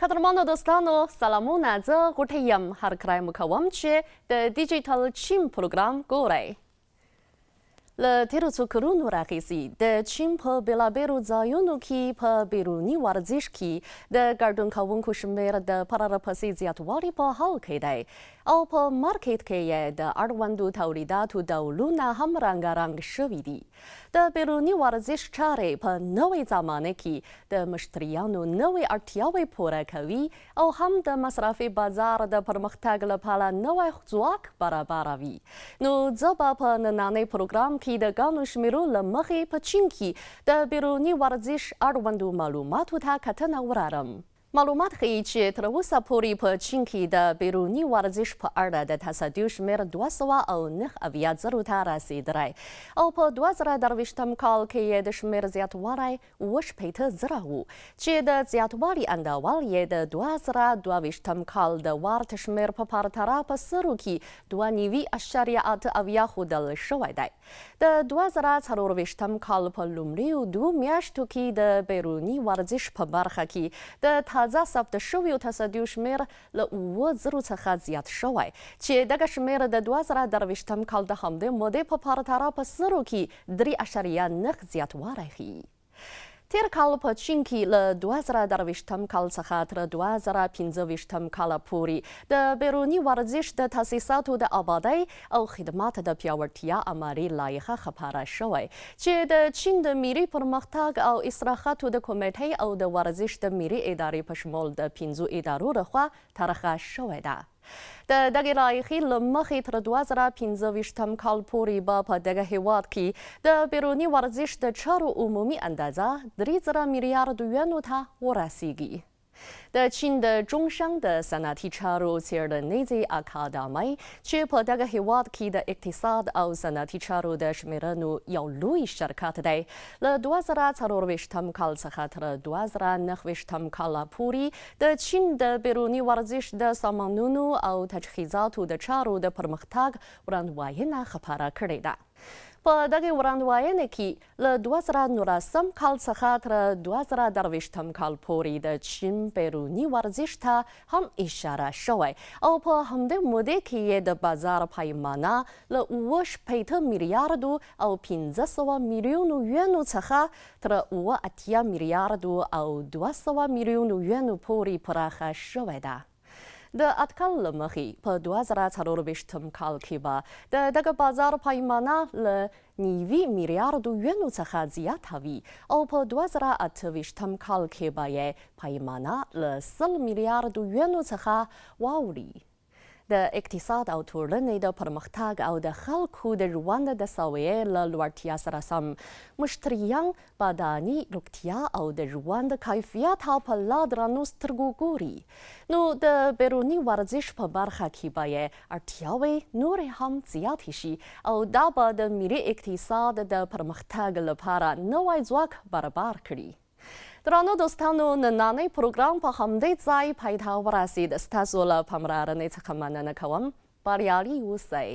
قدرمانو دوستانو سلامونه زه غوټه یم هر کله مو کوم چې د ډیجیټل چین پروګرام ګورئ. له تیرو څو کلونو راهیسې د چین په بېلابېلو ځایونو کې په بیروني ورزش کې د ګډون کوونکو شمېر د پرله-پسې زیاتوالي په حال کې دی او په مارکیټ کې یې د اړوندو تولیداتو ډولونه هم رنګارنګ شوي دي. د بیروني ورزش چارې په نوې زمانه کې د مشتریانو نوې اړتیاوې پوره کوي او هم د مصرفي بازار د پرمختګ لپاره نوی ځواک برابروي. نو زه به په نننۍ پروګرام کې د ګڼو شمېرو له مخې په چین کې د بیروني ورزش اړوندو معلوماتو ته کتنه وراړم. معلومات ښیي چې تر اوسه پورې په چین کې د بیروني ورزش په اړه د تصدیو شمېر 209,000 ته رسېدلی او په 2023 کال کې یې د شمېر زیاتوالی 80,000 و چې د زیاتوالي اندول یې د 2022 کال د ورته شمېر په پرتله په سرو کې 2.8 ښودل شوی دی. د 2024 کال په لومړیو 2 میاشتو کې د بیروني ورزش په برخه کې د تازه ثبت شویو تصدیو شمېر له 7,000 څخه زیات شوی چې دغه شمېر د 2023 کال د همدې مودې په پرتله په سرو کې 3.9 زیاتوالی ښیي. تیر کال په چین کې له 2023 کال څخه تر 2025 کال پورې د بیروني ورزش د تاسیساتو د آبادۍ او خدمات د پیاوړتیا عملي لایحه خپاره شوی چې د چین د ملي پرمختګ او اصلاحاتو د کمیټې او د ورزش د ملي ادارې په شمول د 5 ادارو لخوا طرحه شوې ده. د دغې لایحې له مخې تر 2025 کال پورې به په دغه هیواد کې د بیروني ورزش د چارو عمومي اندازه 3,000 میلیارد یوانو ته ورسیږي. د چین د جونګشنګ د صنعتي چارو څېړنیزې اکاډمۍ چې په دغه هیواد کې د اقتصاد او صنعتي چارو د شمېرنو یو لوی شرکت دی له 2024 کال څخه تر 2029 کال پورې د چین د بیروني ورزش د سامانونو او تجهیزاتو د چارو د پرمختګ وړاندوینه خپاره کړې ده. په دغه وړاندوینه کې له 2019 کال څخه تر 2023 کال پورې د چین بیروني ورزش ته هم اشاره شوی او په همدې موده کې یې د بازار پیمانه له 8 میلیاردو او 500 میلیونو یوانو څخه تر 8 میلیاردو او 200 میلیونو یوانو پورې پراخه شوې ده. د اټکل له مخې په 2024 کال کې به د دغه بازار پیمانه له 9 میلیاردو یوانو څخه زیاته وي او په 2028 کال کې به یې پیمانه له 100 میلیاردو یوانو څخه واوړي. د اقتصاد او ټولنې د پرمختګ او د خلکو د ژوند د سویې له لوړتیا سره سم مشتریان بدني روغتیا او د ژوند کیفیت په لا درنو سترګو ګوري. نو د بیروني ورزش په برخه کې به یې اړتیاوې نورې هم زیاتې شي او دا به د ملي اقتصاد د پرمختګ لپاره نوی ځواک برابر کړي. درانو دوستانو نننۍ پروګرام په همدې ځای پای ته ورسید. ستاسو له پاملرنې څخه مننه کوم. بریالي اوسئ.